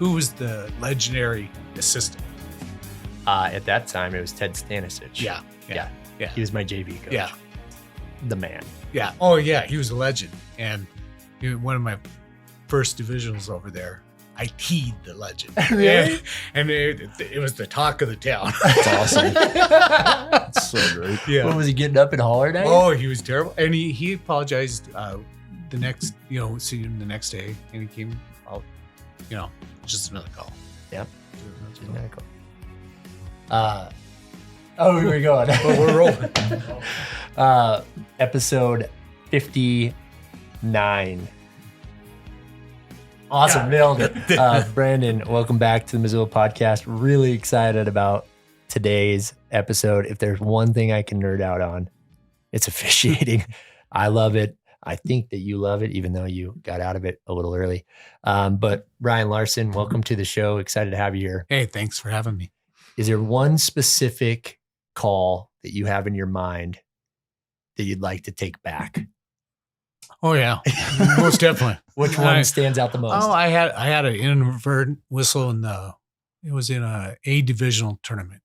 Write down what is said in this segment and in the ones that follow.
Who was the legendary assistant? At that time, it was Ted Stanisic. Yeah. He was my JV coach. Yeah. The man. Yeah. Oh, yeah. He was a legend. And one of my first divisionals over there, I teed the legend. Really? And it was the talk of the town. That's awesome. That's so great. Yeah. What was he getting up and hollering at you? Oh, he was terrible. And he apologized the next, see him the next day. And he came out, just another call. Yep. Where are we going? But we're rolling. Episode 59. Awesome. Nailed it. Brandon, welcome back to the Missoula podcast. Really excited about today's episode. If there's one thing I can nerd out on, it's officiating. I love it. I think that you love it, even though you got out of it a little early. But Bryan Larson, welcome to the show. Excited to have you here. Hey, thanks for having me. Is there one specific call that you have in your mind that you'd like to take back? Oh yeah, most definitely. Which one stands out the most? Oh, I had an inadvertent whistle it was in a divisional tournament.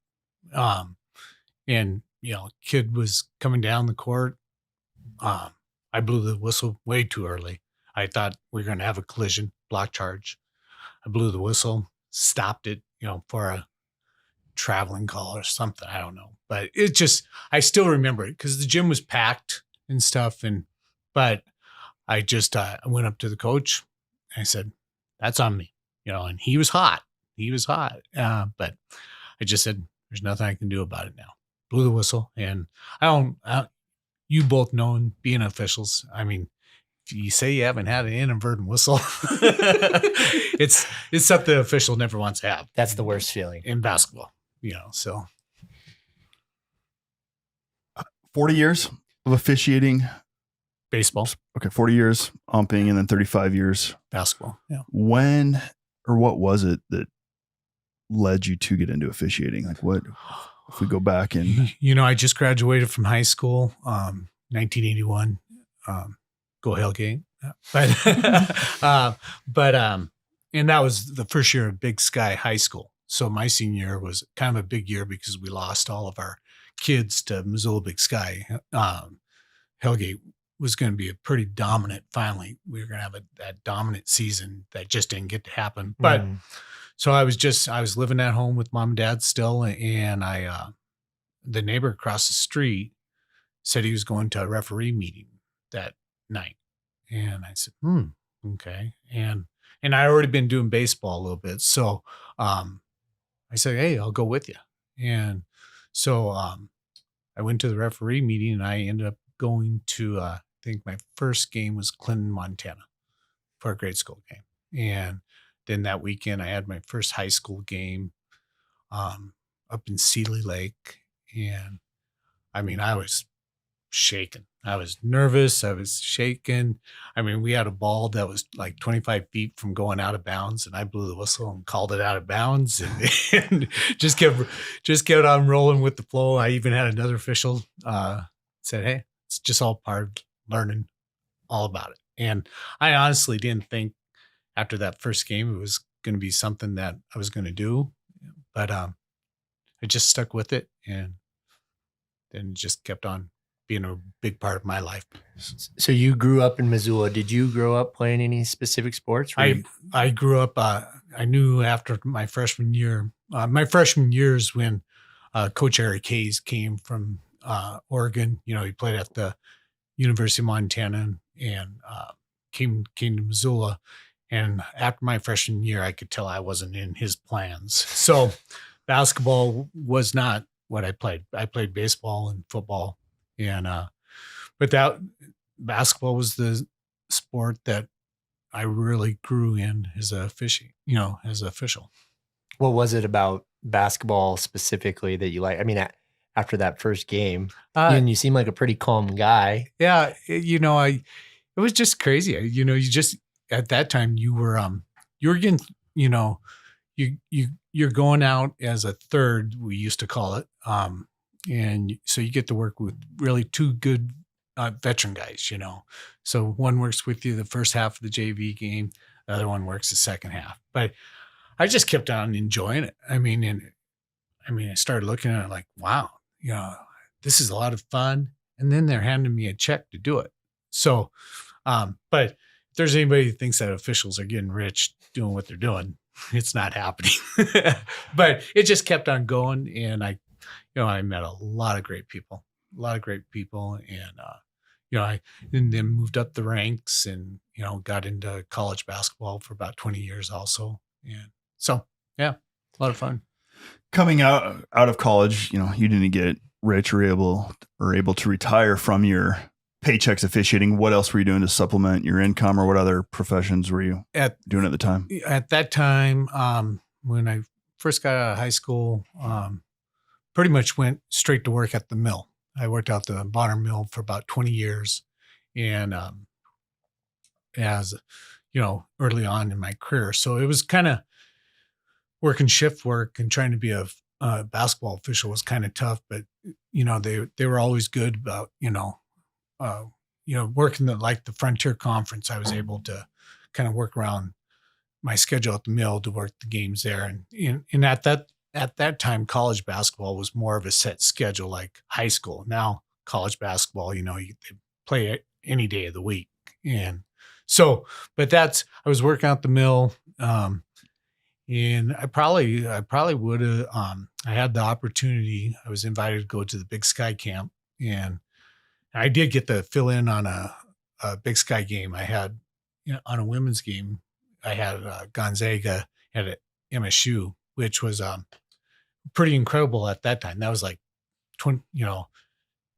And kid was coming down the court. I blew the whistle way too early. I thought we were going to have a collision, block charge. I blew the whistle, stopped it, for a traveling call or something. I don't know, but I still remember it because the gym was packed and stuff. But I just, I went up to the coach and I said, that's on me, and he was hot. But I just said, there's nothing I can do about it now. Blew the whistle. And you both know, being officials, I mean, if you say you haven't had an inadvertent whistle, it's something the official never wants to have. That's the worst feeling in basketball, so. 40 years of officiating. Baseball. Okay, 40 years umping and then 35 years basketball. Yeah. When or what was it that led you to get into officiating? Like what, if we go back and... I just graduated from high school, 1981. Go Hellgate. And that was the first year of Big Sky High School. So my senior year was kind of a big year because we lost all of our kids to Missoula Big Sky. Hellgate was going to be a pretty dominant. Finally, we were going to have that dominant season that just didn't get to happen. But so I was living at home with mom and dad still. And the neighbor across the street said he was going to a referee meeting that night. And I said, okay. And I already been doing baseball a little bit. So, I said, hey, I'll go with you. And so, I went to the referee meeting and I ended up going to, I think my first game was Clinton, Montana for a grade school game. And then that weekend I had my first high school game, up in Seeley Lake. And I mean, I was shaking. I was nervous. I was shaking. I mean, we had a ball that was like 25 feet from going out of bounds, and I blew the whistle and called it out of bounds, and just kept on rolling with the flow. I even had another official said, "Hey, it's just all part of learning all about it." And I honestly didn't think after that first game it was going to be something that I was going to do, but I just stuck with it, and then just kept on being a big part of my life. So you grew up in Missoula. Did you grow up playing any specific sports? I grew up, I knew after my freshman year, years when Coach Eric Hayes came from Oregon. He played at the University of Montana and came to Missoula. And after my freshman year, I could tell I wasn't in his plans. So basketball was not what I played. I played baseball and football. And, but that basketball was the sport that I really grew in as a official. What was it about basketball specifically that you like? I mean, after that first game, and you seem like a pretty calm guy. Yeah. It was just crazy. You just, at that time you were getting, you're going out as a third, we used to call it. And so you get to work with really two good veteran guys, So one works with you the first half of the JV game, the other one works the second half. But I just kept on enjoying it. I started looking at it like, wow, this is a lot of fun. And then they're handing me a check to do it. So, but if there's anybody who thinks that officials are getting rich doing what they're doing, it's not happening. But it just kept on going. And I met a lot of great people, And, I and then moved up the ranks and, got into college basketball for about 20 years also. And so, yeah, a lot of fun. Coming out of college, you didn't get rich or able to retire from your paychecks officiating. What else were you doing to supplement your income, or what other professions were you doing at the time? At that time, when I first got out of high school, pretty much went straight to work at the mill. I worked out the Bonner Mill for about 20 years. And as early on in my career. So it was kind of working shift work, and trying to be a basketball official was kind of tough, but they were always good about, working like the Frontier Conference. I was able to kind of work around my schedule at the mill to work the games there. And at that time, college basketball was more of a set schedule like high school. Now college basketball, they play it any day of the week. And so, but I was working out the mill. And I probably would have, I had the opportunity. I was invited to go to the Big Sky camp, and I did get to fill in on a Big Sky game. I had, on a women's game, I had Gonzaga at MSU, which was pretty incredible at that time. That was like 10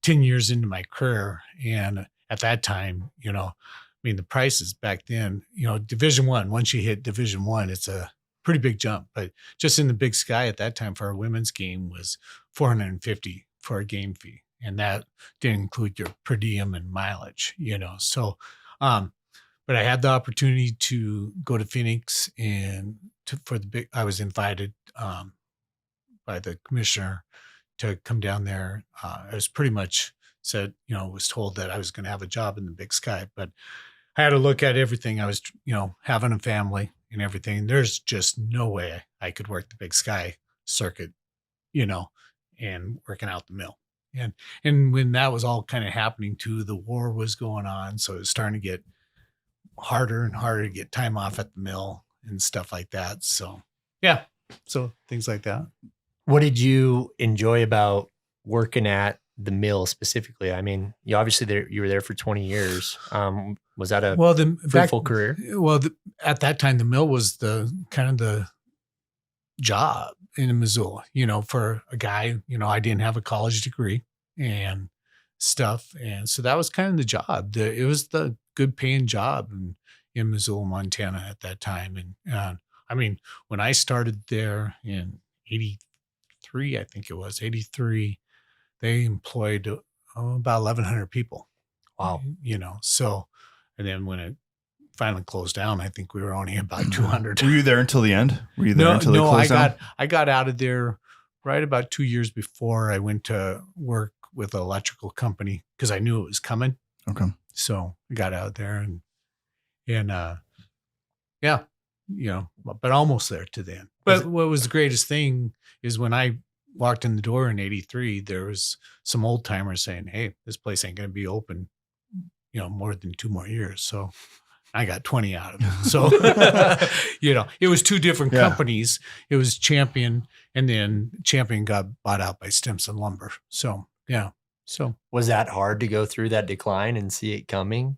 years into my career. And at that time, the prices back then, Division I, once you hit Division I, it's a pretty big jump. But just in the Big Sky at that time for a women's game was $450 for a game fee. And that didn't include your per diem and mileage, So, but I had the opportunity to go to Phoenix I was invited by the commissioner to come down there. I was pretty much said, was told that I was going to have a job in the Big Sky, but I had to look at everything. I was, having a family and everything. There's just no way I could work the Big Sky circuit, and working out the mill. And when that was all kind of happening too, the war was going on. So it was starting to get harder and harder to get time off at the mill and stuff like that. So, yeah. So things like that. What did you enjoy about working at the mill specifically? You obviously you were there for 20 years. Was that a fruitful career? Well, at that time, the mill was the kind of the job in Missoula, for a guy, I didn't have a college degree and stuff. And so that was kind of the job. It was the good paying job in Missoula, Montana at that time. And when I started there in 83, I think it was 83, they employed about 1,100 people. Wow. So, and then when it finally closed down, I think we were only about 200. Were you there until the end? Were you there until they closed down? I got out of there right about 2 years before I went to work with an electrical company because I knew it was coming. Okay. So I got out there and yeah, but almost there to the end. But what was the greatest thing is when I walked in the door in 83, there was some old timers saying, "Hey, this place ain't going to be open, more than 2 more years." So I got 20 out of it. So, it was 2 different companies. It was Champion, and then Champion got bought out by Stimson Lumber. So, yeah. So was that hard to go through that decline and see it coming?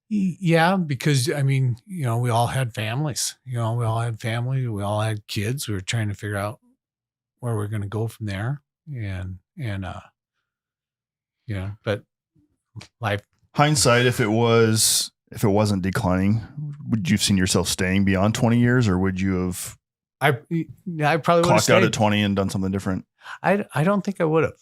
Yeah, because we all had families. We all had family. We all had kids. We were trying to figure out where we're going to go from there, but life. Hindsight, if it wasn't declining, would you have seen yourself staying beyond 20 years, or would you have? I probably clocked out at 20 and done something different. I don't think I would have.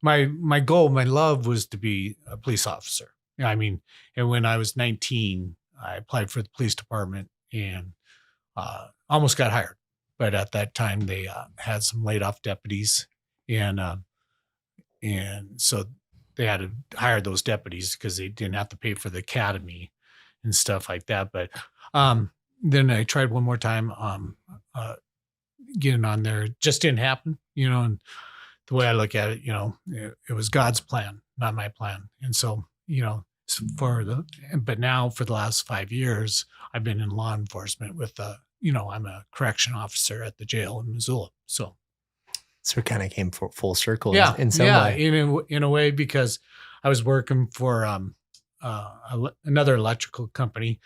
My goal, my love was to be a police officer. And when I was 19, I applied for the police department and almost got hired. But at that time, they had some laid off deputies, and so they had to hire those deputies because they didn't have to pay for the academy and stuff like that. But then I tried one more time, getting on there. It just didn't happen, and the way I look at it, it was God's plan, not my plan. And so, but now for the last 5 years, I've been in law enforcement with, I'm a correction officer at the jail in Missoula. So it kind of came full circle yeah, in some way. in a way, because I was working for another electrical company.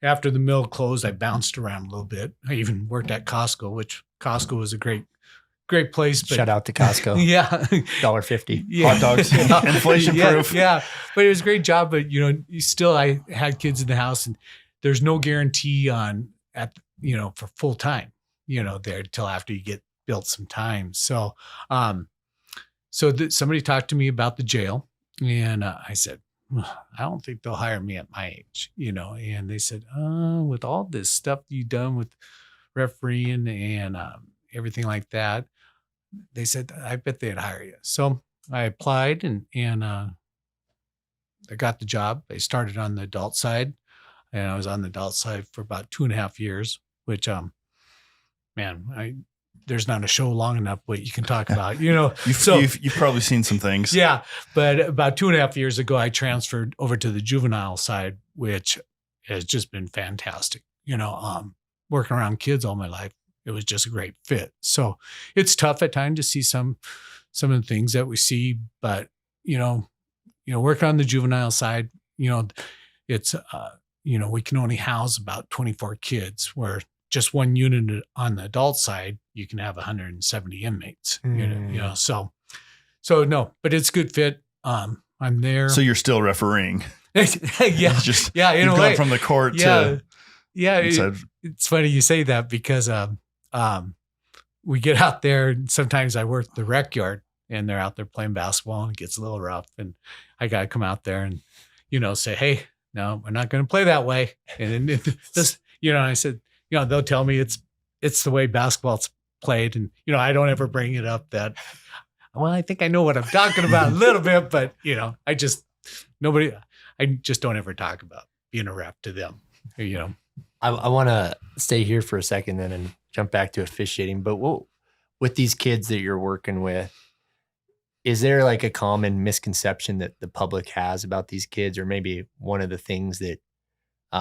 After the mill closed, I bounced around a little bit. I even worked at Costco, which Costco was a great place. But, shout out to Costco. Yeah. $1.50. Yeah. Hot dogs, inflation proof. Yeah. But it was a great job. But, I had kids in the house, and there's no guarantee for full time, there till after you get built some time. So, somebody talked to me about the jail, and I said, I don't think they'll hire me at my age, and they said, with all this stuff you've done with refereeing and everything like that, they said, I bet they'd hire you. So I applied and I got the job. I started on the adult side, and I was on the adult side for about 2.5 years, which, there's not a show long enough what you can talk about, You've probably seen some things. Yeah. But about 2.5 years ago, I transferred over to the juvenile side, which has just been fantastic. Working around kids all my life, it was just a great fit. So it's tough at times to see some of the things that we see, but, working on the juvenile side, it's, we can only house about 24 kids, where just one unit on the adult side, you can have 170 inmates, so no, but it's a good fit. I'm there. So you're still refereeing. Yeah. Just, yeah. In you've a gone way. from the court to. Yeah. It's funny you say that, because, we get out there, and sometimes I work the rec yard, and they're out there playing basketball, and it gets a little rough, and I got to come out there and, say, hey, no, we're not going to play that way. And then this, I said, they'll tell me it's the way basketball's played. And, I don't ever bring it up that, well, I think I know what I'm talking about a little bit, but, I just don't ever talk about being a ref to them, I want to stay here for a second then and jump back to officiating. But with these kids that you're working with, is there like a common misconception that the public has about these kids, or maybe one of the things that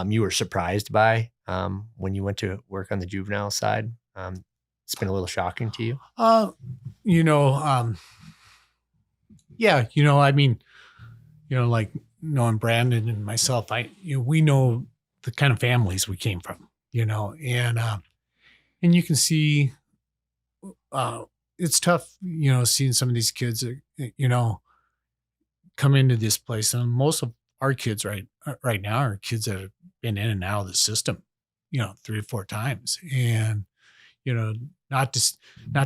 you were surprised by when you went to work on the juvenile side? It's been a little shocking to you? Yeah, like knowing Brandon and myself, we know the kind of families we came from, and you can see, it's tough, seeing some of these kids, come into this place. And most of our kids right now are kids that have been in and out of the system, 3 or 4 times. And, not to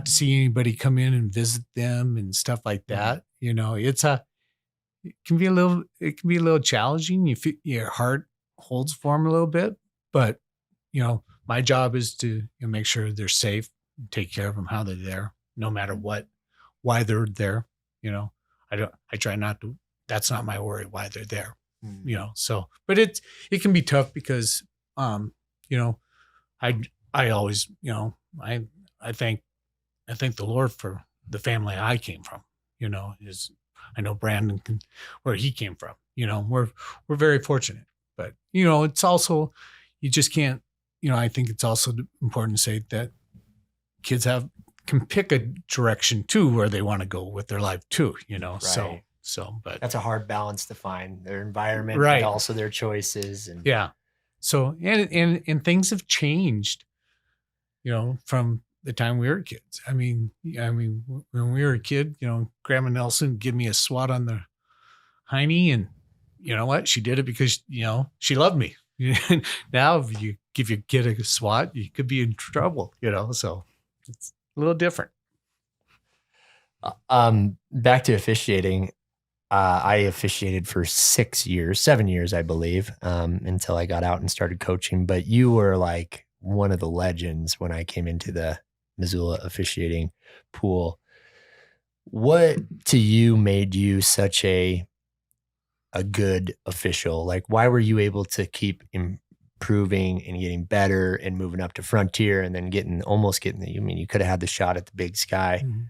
see anybody come in and visit them and stuff like that, it can be a little challenging. You feel your heart holds for them a little bit, but, my job is to make sure they're safe, take care of them, how they're there, no matter why they're there. I try not to, that's not my worry, why they're there, so, but it can be tough because, I always, I thank the Lord for the family I came from, I know Brandon where he came from, we're very fortunate, but, it's also, you just can't, I think it's also important to say that kids can pick a direction too, where they want to go with their life too, Right. so, but that's a hard balance to find, their environment, right, and also their choices. And yeah. So, and things have changed, from the time we were kids. I mean, when we were a kid, Grandma Nelson give me a swat on the hiney, and you know what? She did it because, she loved me. Now, if you give your kid a swat, you could be in trouble, so it's a little different. Back to officiating. I officiated for 7 years, I believe, until I got out and started coaching. But you were like one of the legends when I came into the Missoula officiating pool. What to you made you such a good official? Like, why were you able to keep improving and getting better and moving up to frontier and then almost getting you could have had the shot at the big sky. Mm-hmm.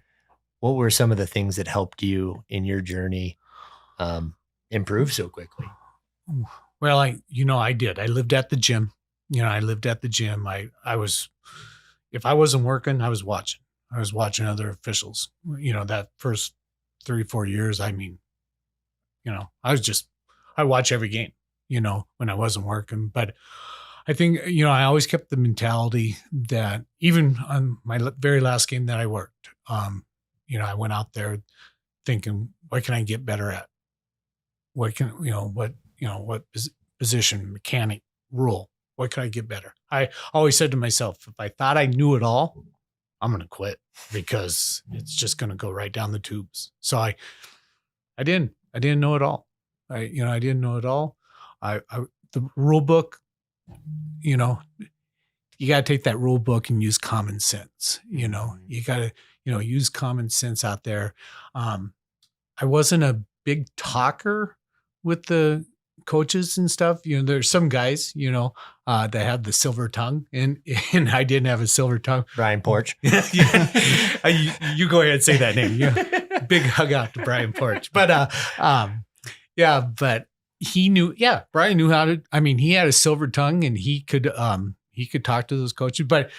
What were some of the things that helped you in your journey improve so quickly? Well, I did. I lived at the gym. I was, if I wasn't working, I was watching. I was watching other officials. That first 3-4 years, I watch every game, when I wasn't working. But I think, I always kept the mentality that even on my very last game that I worked, I went out there thinking, what can I get better at? What position, mechanic, rule, what can I get better? I always said to myself, if I thought I knew it all, I'm going to quit because it's just going to go right down the tubes. So I didn't know it all. I didn't know it all. The rule book, you got to take that rule book and use common sense. You got to, use common sense out there. I wasn't a big talker with the coaches and stuff. There's some guys, that have the silver tongue, and I didn't have a silver tongue. Brian Porch. You go ahead and say that name. Yeah. Big hug out to Brian Porch. But but he knew, Brian knew how to, he had a silver tongue and he could talk to those coaches. But,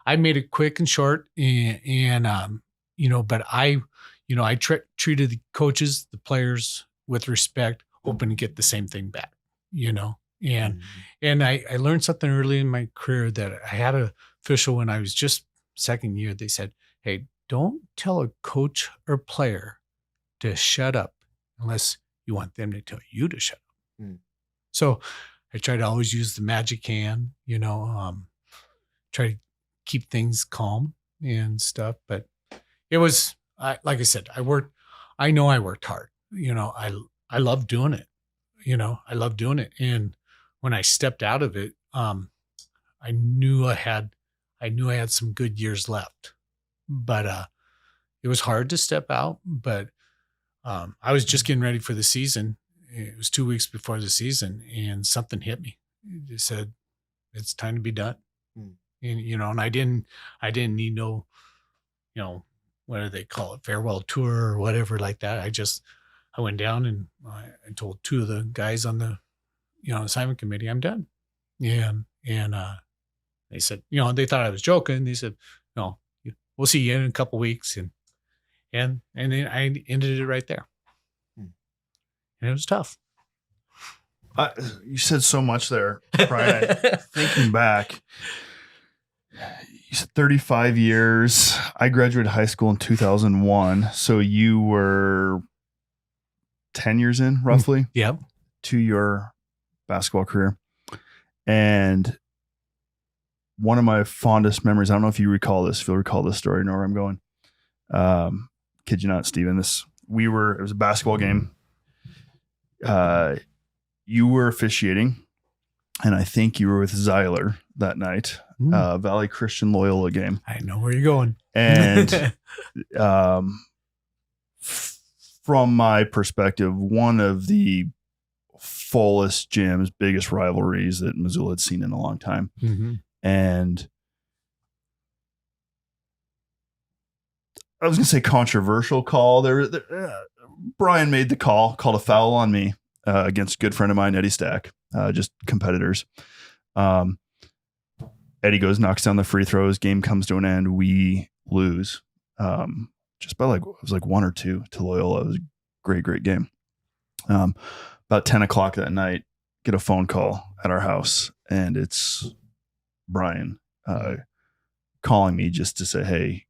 I made it quick and short and but I treated the coaches, the players with respect, hoping to get the same thing back, and I learned something early in my career that I had an official when I was just second year. They said, hey, don't tell a coach or player to shut up unless you want them to tell you to shut up. So I try to always use the magic hand, try to keep things calm and stuff. But it was, like I said, I worked hard. I love doing it. I love doing it. And when I stepped out of it, I knew I had some good years left, but it was hard to step out. But I was just getting ready for the season. It was 2 weeks before the season, and something hit me. It said, "It's time to be done." And and I didn't need no, what do they call it, farewell tour or whatever like that. I went down and I told two of the guys on the, assignment committee, I'm done. And they said, they thought I was joking. They said, no, we'll see you in a couple of weeks. And then I ended it right there. And it was tough. You said so much there, Brian. Thinking back, you said 35 years. I graduated high school in 2001. So you were 10 years in, roughly, to your basketball career. And one of my fondest memories, I don't know if you'll recall this story, know where I'm going. Kid you not, Steven. It was a basketball game. You were officiating, and I think you were with Zyler that night, Valley Christian Loyola game. I know where you're going. And from my perspective, one of the fullest gyms, biggest rivalries that Missoula had seen in a long time. Mm-hmm. And I was going to say controversial call. Brian made the call, called a foul on me against a good friend of mine, Eddie Stack, just competitors. Eddie knocks down the free throws. Game comes to an end. We lose just by it was 1 or 2 to Loyola. It was a great, great game. About 10 o'clock that night, get a phone call at our house, and it's Brian calling me just to say, hey,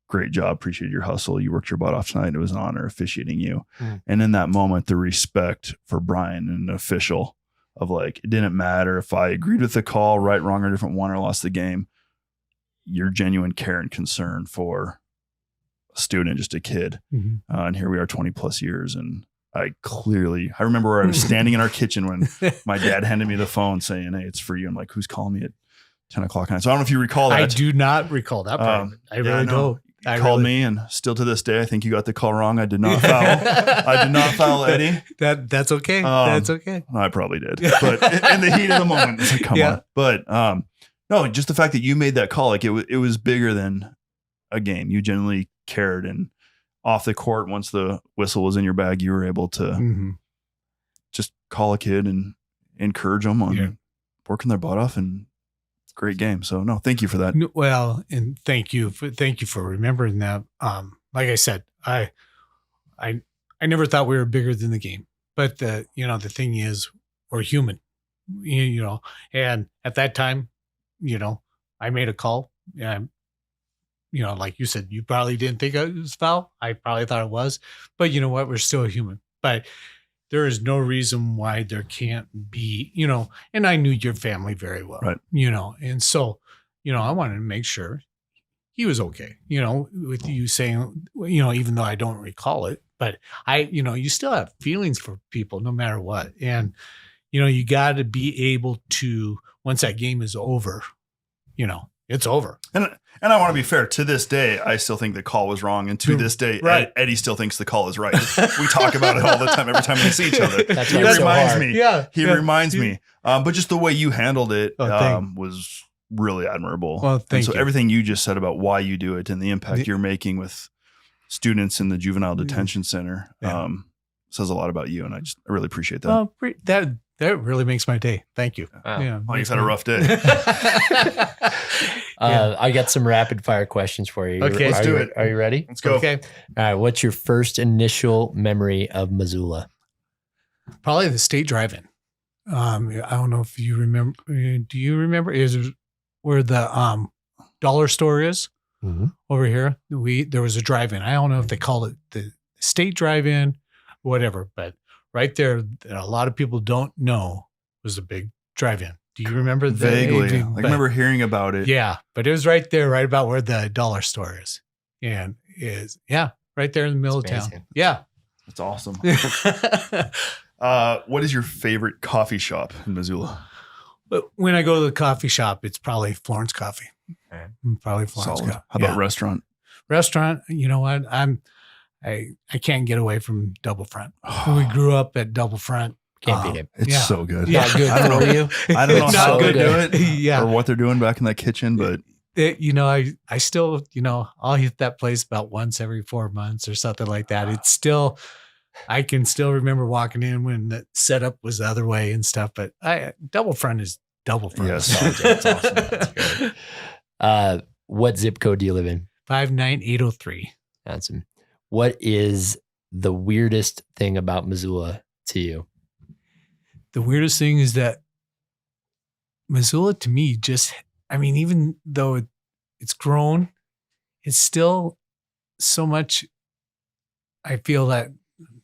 great job. Appreciate your hustle. You worked your butt off tonight. It was an honor officiating you. And in that moment, the respect for Brian, an official, of it didn't matter if I agreed with the call, right, wrong, or different, won or lost the game. Your genuine care and concern for a student, just a kid. Mm-hmm. And here we are 20 plus years. And I remember where I was standing in our kitchen when my dad handed me the phone saying, hey, it's for you. I'm like, who's calling me at 10 o'clock at night? So I don't know if you recall that. I do not recall that part. I really don't. called me, and still to this day, I think you got the call wrong. I did not foul. I did not foul Eddie. That's okay. That's okay. I probably did, but in the heat of the moment, it's like, come on. But no, just the fact that you made that call, like it was bigger than a game. You genuinely cared, and off the court, once the whistle was in your bag, you were able to just call a kid and encourage them on working their butt off, and great game. So no, thank you for that. Well, and thank you for remembering that. Like I said, I never thought we were bigger than the game, but the thing is, we're human, and at that time, I made a call, and like you said, you probably didn't think it was foul. I probably thought it was, but you know what? We're still human. But there is no reason why there can't be, and I knew your family very well, right? And so, I wanted to make sure he was okay, with you saying, even though I don't recall it, but you still have feelings for people no matter what. And, you got to be able to, once that game is over, it's over. And I want to be fair. To this day, I still think the call was wrong. And to this day, right. Eddie still thinks the call is right. We talk about it all the time. Every time we see each other, That's he so reminds hard. me. Yeah, he reminds me. But just the way you handled it thank was really admirable. Well, thank you. you. Everything you just said about why you do it and the impact you're making with students in the juvenile detention center says a lot about you. And I really appreciate that. Well, that really makes my day. Thank you. Wow. Yeah. Well, you've had a rough day. I got some rapid fire questions for you. Okay, let's do it. Are you ready? Let's go. Okay. All right. What's your first initial memory of Missoula? Probably the state drive-in. I don't know if you remember. Do you remember? Is where the dollar store is over here? There was a drive-in. I don't know if they call it the state drive-in, whatever. But right there, a lot of people don't know was a big drive-in. Do you remember that? Vaguely. I remember hearing about it. Yeah, but it was right there, right about where the dollar store is, and right there in the middle of town. Yeah, that's awesome. What is your favorite coffee shop in Missoula? But when I go to the coffee shop, it's probably Florence Coffee. Okay. Probably Florence Solid. Coffee. How about restaurant? Restaurant, you know what? I can't get away from Double Front. We grew up at Double Front. Can't beat it. It's so good. Yeah. Not good I don't for know. you. I don't know It's how not they good. do it Yeah. or what they're doing back in that kitchen, but I still, I'll hit that place about once every 4 months or something like that. It's still, I can still remember walking in when the setup was the other way and stuff, but Double Front is Double Front. yes, That's awesome. That's good. What zip code do you live in? 59803. Awesome. What is the weirdest thing about Missoula to you? The weirdest thing is that Missoula to me even though it's grown, it's still so much, I feel that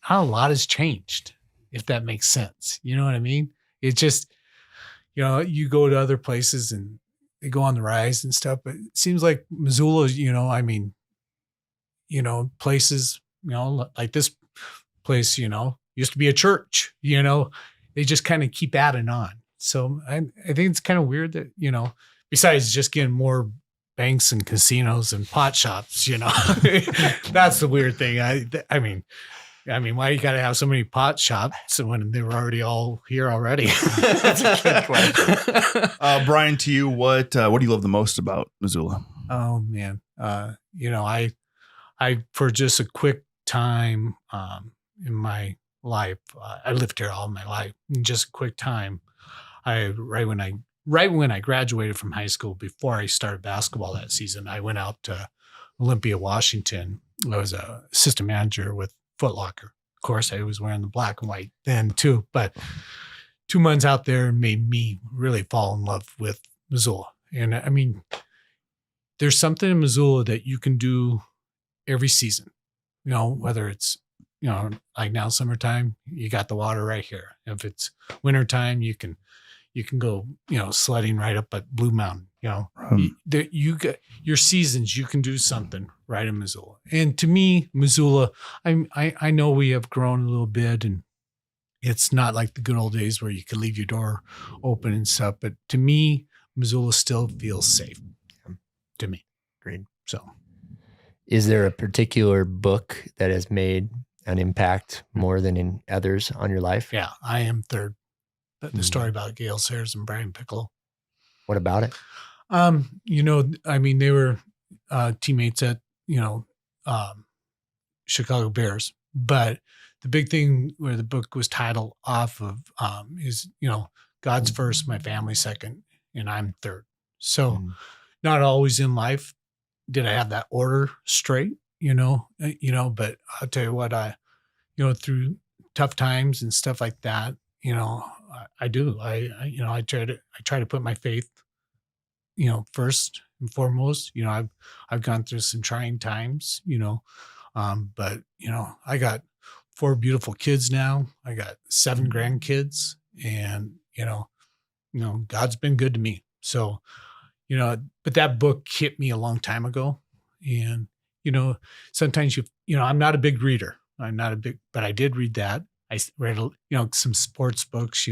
not a lot has changed, if that makes sense. You know what I mean? It just, you go to other places and they go on the rise and stuff, but it seems like Missoula, places, like this place, used to be a church, they just kind of keep adding on. So I think it's kind of weird that, besides just getting more banks and casinos and pot shops, that's the weird thing. I mean, why you got to have so many pot shops when they were already all here already? That's a good question. Bryan, to you, what do you love the most about Missoula? Oh man. I for just a quick time, in my life, I lived here all my life. In just a quick time, right when I graduated from high school, before I started basketball that season, I went out to Olympia, Washington. I was a assistant manager with Foot Locker. Of course, I was wearing the black and white then too, but 2 months out there made me really fall in love with Missoula. And I mean, there's something in Missoula that you can do every season, whether it's, like now summertime, you got the water right here. If it's wintertime, you can go, sledding right up at Blue Mountain, you got your seasons, you can do something right in Missoula. And to me, Missoula, I know we have grown a little bit and it's not like the good old days where you could leave your door open and stuff. But to me, Missoula still feels safe to me. Great. So. Is there a particular book that has made an impact more than in others on your life? Yeah, I Am Third. The story about Gale Sayers and Brian Piccolo. What about it? They were teammates at, Chicago Bears. But the big thing where the book was titled off of is, God's first, my family second, and I'm third. So not always in life did I have that order straight, but I'll tell you what, through tough times and stuff like that, I do. I try to put my faith, first and foremost. I've gone through some trying times, but I got 4 beautiful kids now. I got 7 grandkids, and God's been good to me. So, but that book hit me a long time ago, and sometimes I'm not a big reader. But I did read that. I read, some sports books,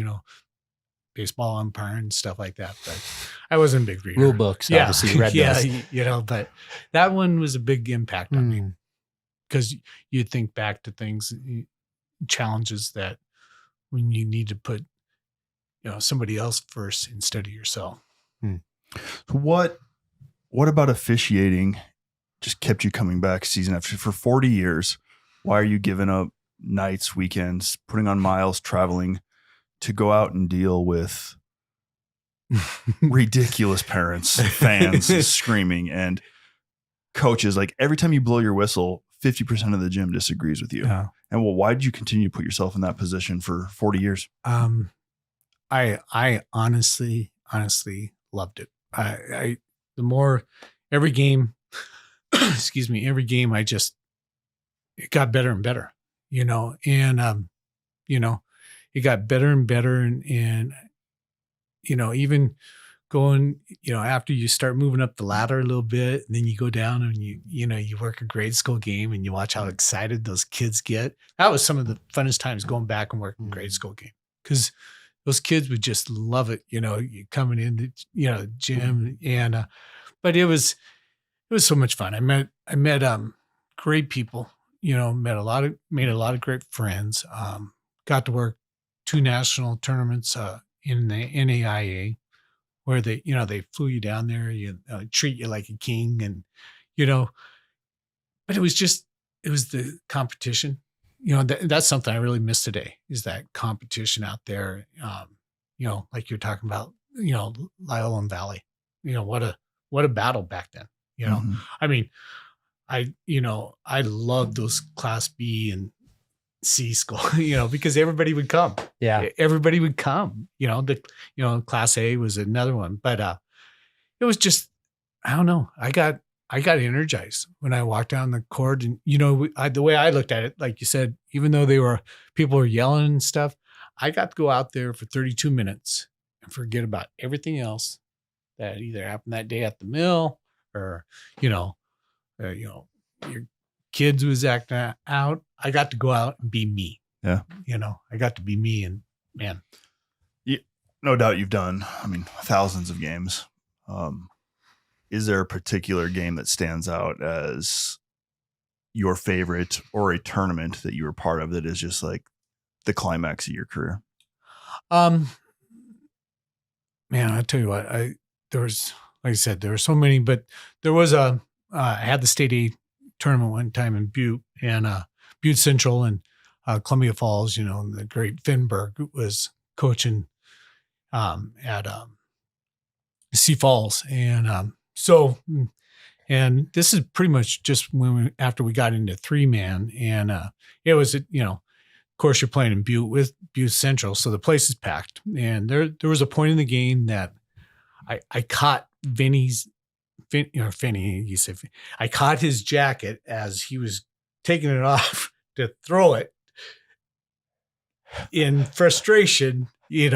baseball umpire and stuff like that, but I wasn't a big reader. Rule books, obviously, read those. But that one was a big impact on me, because you think back to things, challenges that when you need to put, somebody else first instead of yourself. What about officiating just kept you coming back season after for 40 years? Why are you giving up nights, weekends, putting on miles, traveling to go out and deal with ridiculous parents, fans screaming, and coaches? Like, every time you blow your whistle, 50% of the gym disagrees with you. Yeah. And why did you continue to put yourself in that position for 40 years? I honestly loved it. The more every game, every game, it got better and better, and, it got better and better. And even going, after you start moving up the ladder a little bit, and then you go down and you work a grade school game and you watch how excited those kids get. That was some of the funnest times, going back and working a grade school game, because those kids would just love it. You coming into, gym, and, but it was so much fun. I met great people, made a lot of great friends, got to work 2 national tournaments, in the NAIA, where they flew you down there, treat you like a king, and, but it was the competition. That's something I really miss today, is that competition out there. Like you're talking about, Lyle and Valley, what a battle back then, I mean, I love those Class B and C school, because everybody would come. Yeah. Everybody would come, Class A was another one, but, it was just, I don't know. I got energized when I walked down the court, and, the way I looked at it, like you said, even though people were yelling and stuff, I got to go out there for 32 minutes and forget about everything else that either happened that day at the mill, or, your kids was acting out. I got to go out and be me. Yeah. I got to be me, and man. No doubt you've done, thousands of games. Is there a particular game that stands out as your favorite, or a tournament that you were part of that is just like the climax of your career? Man, I tell you what, there was, like I said, there were so many, but there was I had the state A tournament one time in Butte, and Butte Central, and Columbia Falls, and the great Finberg was coaching at Sioux Falls. And and this is pretty much just after we got into 3-man, and it was, of course, you're playing in Butte with Butte Central, so the place is packed. And there was a point in the game that I caught Finney, I caught his jacket as he was taking it off to throw it in frustration. It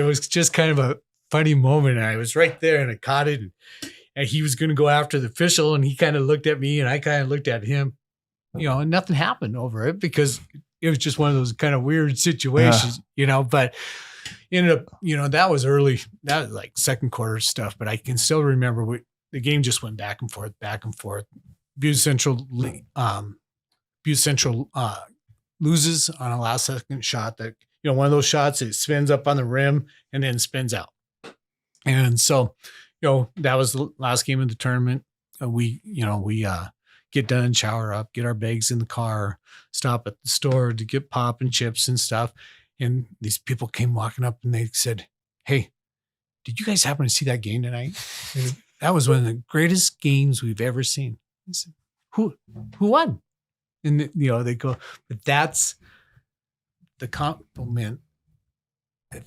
was just kind of a funny moment. And I was right there, and I caught it, and he was going to go after the official, and he kind of looked at me, and I kind of looked at him, and nothing happened over it, because it was just one of those kind of weird situations, but ended up, that was like second quarter stuff, but I can still remember the game just went back and forth, Butte Central, Butte Central loses on a last second shot that, one of those shots, it spins up on the rim and then spins out. And so, that was the last game of the tournament. We get done, shower up, get our bags in the car, stop at the store to get pop and chips and stuff. And these people came walking up and they said, "Hey, did you guys happen to see that game tonight? That was one of the greatest games we've ever seen." I said, who won? And they go, but that's the compliment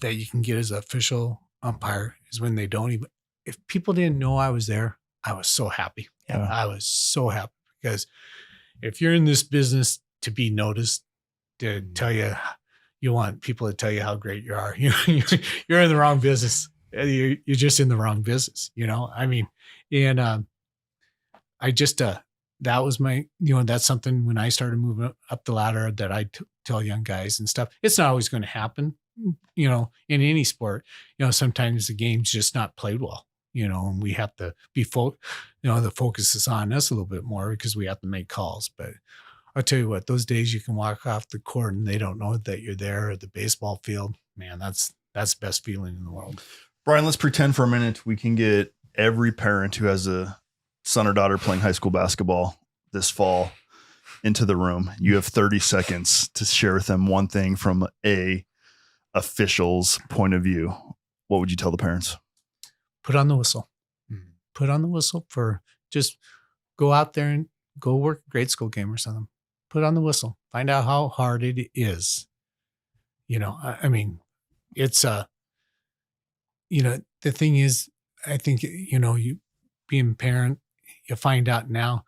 that you can get as an official umpire, is when they don't even, if people didn't know I was there, I was so happy. Yeah. I was so happy, because if you're in this business to be noticed, to tell you, you want people to tell you how great you are, you're in the wrong business. You're just in the wrong business, I mean, and I just, that was my, that's something when I started moving up the ladder that I tell young guys and stuff. It's not always going to happen, in any sport. Sometimes the game's just not played well, and we have to be the focus is on us a little bit more because we have to make calls. But I'll tell you what, those days you can walk off the court and they don't know that you're there at the baseball field, man, that's the best feeling in the world. Bryan, let's pretend for a minute we can get every parent who has a son or daughter playing high school basketball this fall into the room. You have 30 seconds to share with them one thing from a official's point of view. What would you tell the parents? Put on the whistle. Put on the whistle for, just go out there and go work a grade school game or something. Put on the whistle. Find out how hard it is. I mean, it's the thing is, I think, you being a parent, you find out now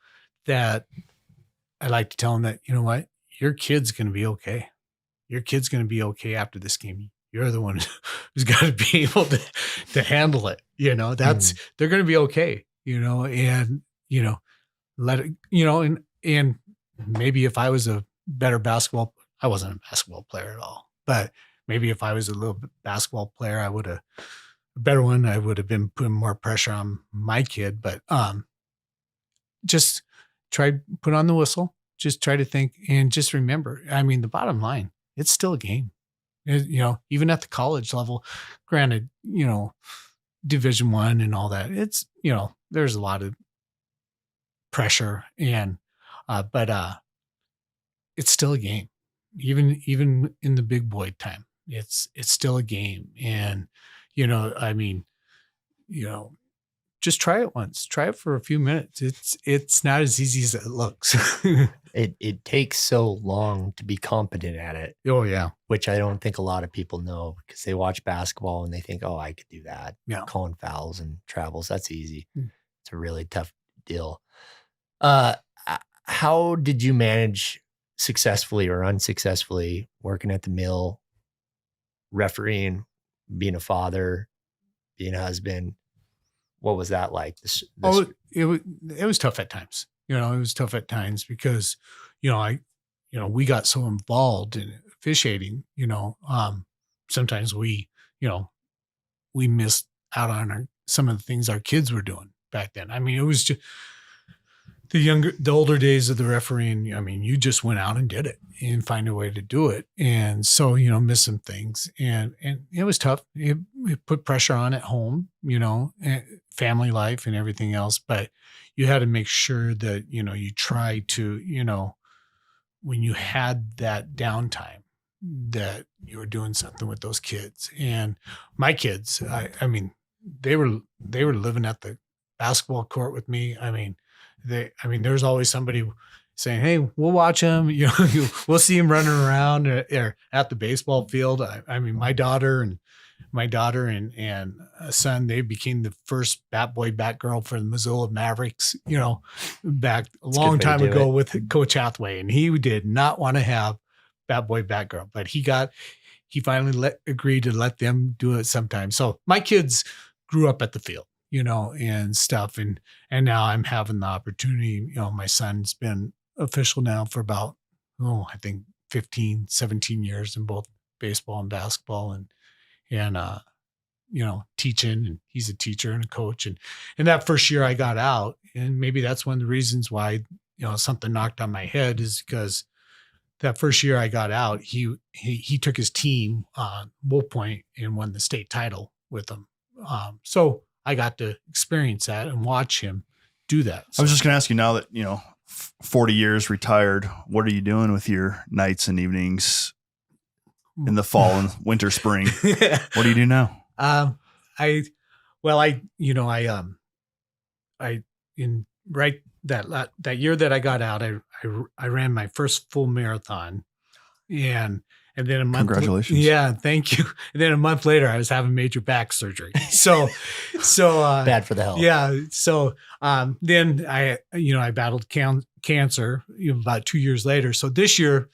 that I like to tell them that, what, your kid's going to be okay. Your kid's going to be okay after this game. You're the one who's got to be able to handle it. They're going to be okay, and, let it, and maybe if I was a better I wasn't a basketball player at all, but maybe if I was a little basketball player, I would have a better one. I would have been putting more pressure on my kid, but, just put on the whistle, just try to think, and just remember, I mean, the bottom line, it's still a game. Even at the college level, granted, Division I and all that, it's, there's a lot of pressure but it's still a game. Even in the big boy time, it's still a game. And, I mean, just try it once. Try it for a few minutes. It's not as easy as it looks. It takes so long to be competent at it. Oh yeah, which I don't think a lot of people know, because they watch basketball and they think, "Oh, I could do that." Yeah, calling fouls and travels, that's easy. It's a really tough deal. How did you manage successfully or unsuccessfully working at the mill, refereeing, being a father, being a husband? What was that like? It was tough at times. It was tough at times because, we got so involved in officiating, sometimes we missed out on some of the things our kids were doing back then. I mean, it was just the older days of the refereeing. I mean, you just went out and did it and find a way to do it. And so, miss some things, and it was tough. It put pressure on at home, family life and everything else. But you had to make sure that, you try to, when you had that downtime, that you were doing something with those kids. And my kids, I mean, they were living at the basketball court with me. I mean, there's always somebody saying, "Hey, we'll watch him. We'll see him running around at the baseball field." I mean, my daughter and a son, they became the first bat boy, bat girl for the Missoula Mavericks, back a long time ago with Coach Hathaway. And he did not want to have bat boy, bat girl, but he finally agreed to let them do it sometimes. So my kids grew up at the field, and stuff. And now I'm having the opportunity, my son's been official now for about, I think 15, 17 years in both baseball and basketball. And teaching, and he's a teacher and a coach. And that first year I got out, and maybe that's one of the reasons why, something knocked on my head, is because that first year I got out, he took his team on Wolf Point and won the state title with them. So I got to experience that and watch him do that. So, I was just going to ask you, now that, 40 years retired, what are you doing with your nights and evenings in the fall and winter, spring? What do you do now? That year that I got out, I ran my first full marathon, and then a month. Congratulations! Yeah, thank you. And then a month later, I was having major back surgery. So bad for the health. Yeah. So then I battled cancer about 2 years later. So this year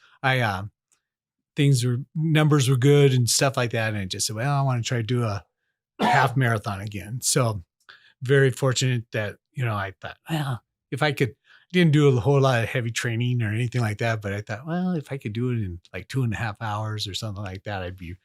numbers were good and stuff like that, and I just said, well, I want to try to do a half marathon again. So very fortunate that I thought, well, if I could. Didn't do a whole lot of heavy training or anything like that, but I thought, well, if I could do it in like 2.5 hours or something like that, I'd be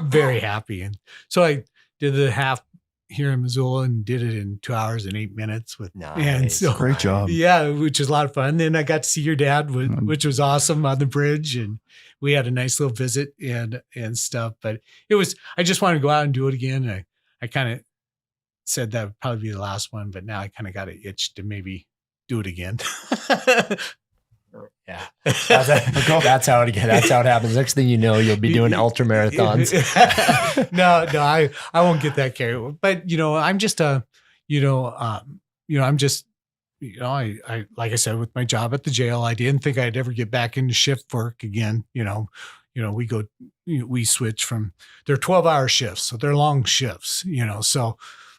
very happy. And so I did the half here in Missoula and did it in 2 hours and 8 minutes Nice. Great job. Yeah, which was a lot of fun. Then I got to see your dad, which was awesome, on the bridge, and we had a nice little visit and stuff. But I just wanted to go out and do it again. And I kind of said that would probably be the last one, but now I kind of got an itch to maybe do it again. Yeah, that's how it happens. Next thing you know, you'll be doing ultra marathons. No, I won't get that carried away. But I'm just I like I said, with my job at the jail, I didn't think I'd ever get back into shift work again. We switch from, they're 12-hour shifts, so they're long shifts. So,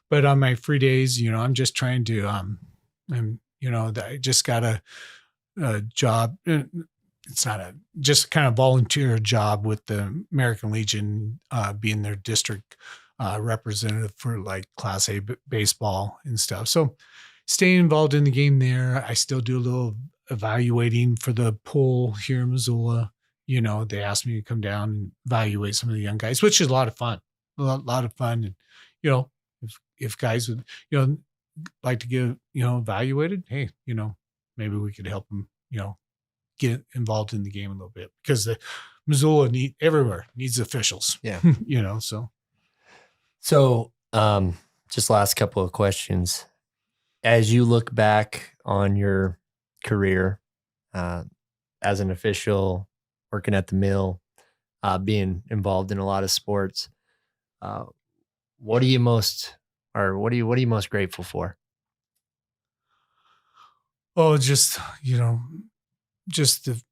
but on my free days, I'm just trying to I just got a job. It's not just kind of volunteer job with the American Legion, being their district representative for like Class A baseball and stuff. So staying involved in the game there. I still do a little evaluating for the pool here in Missoula. They asked me to come down and evaluate some of the young guys, which is a lot of fun. And, if guys would, like to get, evaluated, hey, maybe we could help them, get involved in the game a little bit, because the Missoula everywhere needs officials. Yeah. So just last couple of questions. As you look back on your career as an official, working at the mill, being involved in a lot of sports, what are you most grateful for? Oh, just the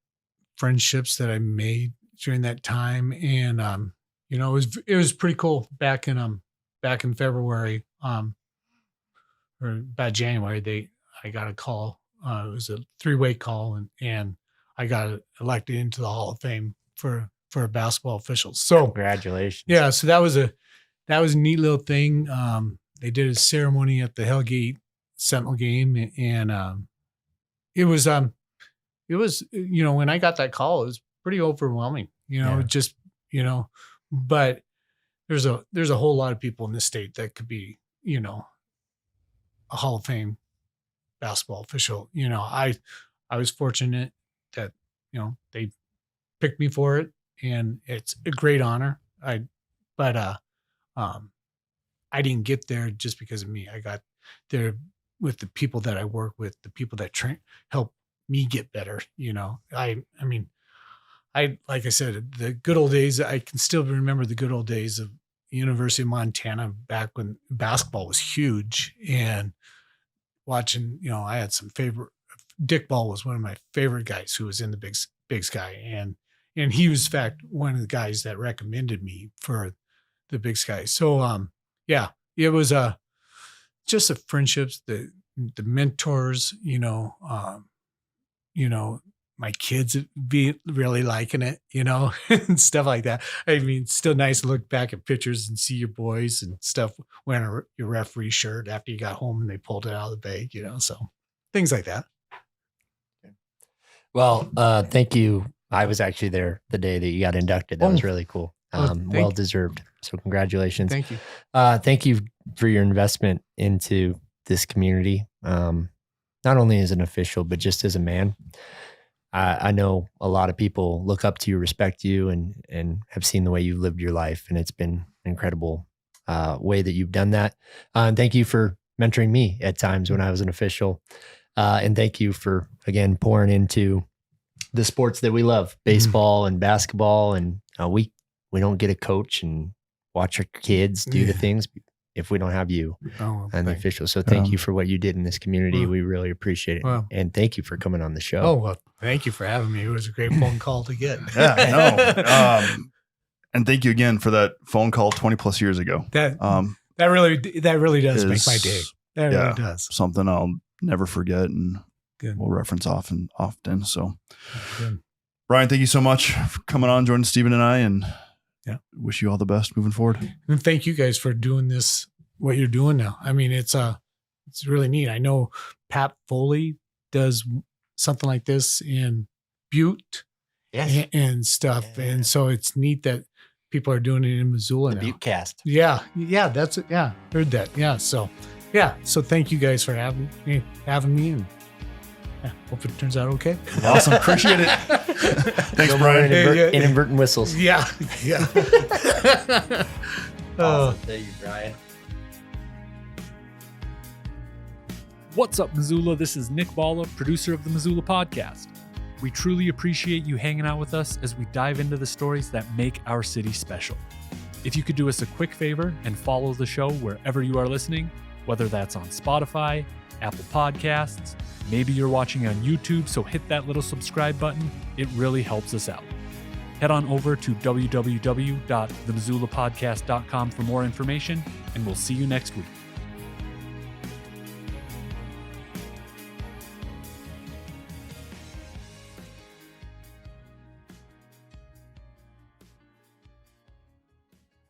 friendships that I made during that time. And it was pretty cool back in February, or about January, I got a call. It was a 3-way call, and I got elected into the Hall of Fame for basketball officials. So congratulations. Yeah, so that was a neat little thing. They did a ceremony at the Hellgate Sentinel game, and it was when I got that call, it was pretty overwhelming. But there's a whole lot of people in this state that could be, a Hall of Fame basketball official. I was fortunate that, they picked me for it, and it's a great honor. I didn't get there just because of me. I got there with the people that I work with, the people that help me get better. Like I said, the good old days, I can still remember the good old days of University of Montana back when basketball was huge, and watching, I had some favorite. Dick Ball was one of my favorite guys who was in the Big Sky. And he was, in fact, one of the guys that recommended me for the Big Sky. So, it was just the friendships, the mentors, my kids be really liking it, and stuff like that. I mean, it's still nice to look back at pictures and see your boys and stuff wearing your referee shirt after you got home and they pulled it out of the bag, so things like that. Well, thank you. I was actually there the day that you got inducted. That was really cool. Well deserved. So congratulations. Thank you. Thank you for your investment into this community. Not only as an official, but just as a man. I know a lot of people look up to you, respect you, and have seen the way you've lived your life. And it's been an incredible way that you've done that. And thank you for mentoring me at times when I was an official. And thank you for, again, pouring into the sports that we love, baseball and basketball. And we don't get to coach and watch our kids do the things if we don't have you and the officials. So thank you for what you did in this community. We really appreciate it. And thank you for coming on the show. Oh, well, thank you for having me. It was a great phone call to get. And thank you again for that phone call 20 plus years ago. That really does make my day. That really does. Something I'll never forget and Good. we'll reference often. So Good. Bryan, thank you so much for coming on, joining Stephen and I, and wish you all the best moving forward. And thank you guys for doing this, what you're doing now. I mean, it's really neat. I know Pat Foley does something like this in Butte and stuff. Yeah. And so it's neat that people are doing it in Missoula now. Butte cast. Yeah. That's it. Yeah. Heard that. Yeah. So thank you guys for having me and hope it turns out okay. Awesome. Appreciate it. Thanks, Bryan. Inadvertent whistles. Yeah. Awesome. Thank you, Bryan. What's up, Missoula? This is Nick Balla, producer of the Missoula podcast. We truly appreciate you hanging out with us as we dive into the stories that make our city special. If you could do us a quick favor and follow the show wherever you are listening, whether that's on Spotify, Apple Podcasts, maybe you're watching on YouTube, so hit that little subscribe button. It really helps us out. Head on over to www.themissoulapodcast.com for more information, and we'll see you next week.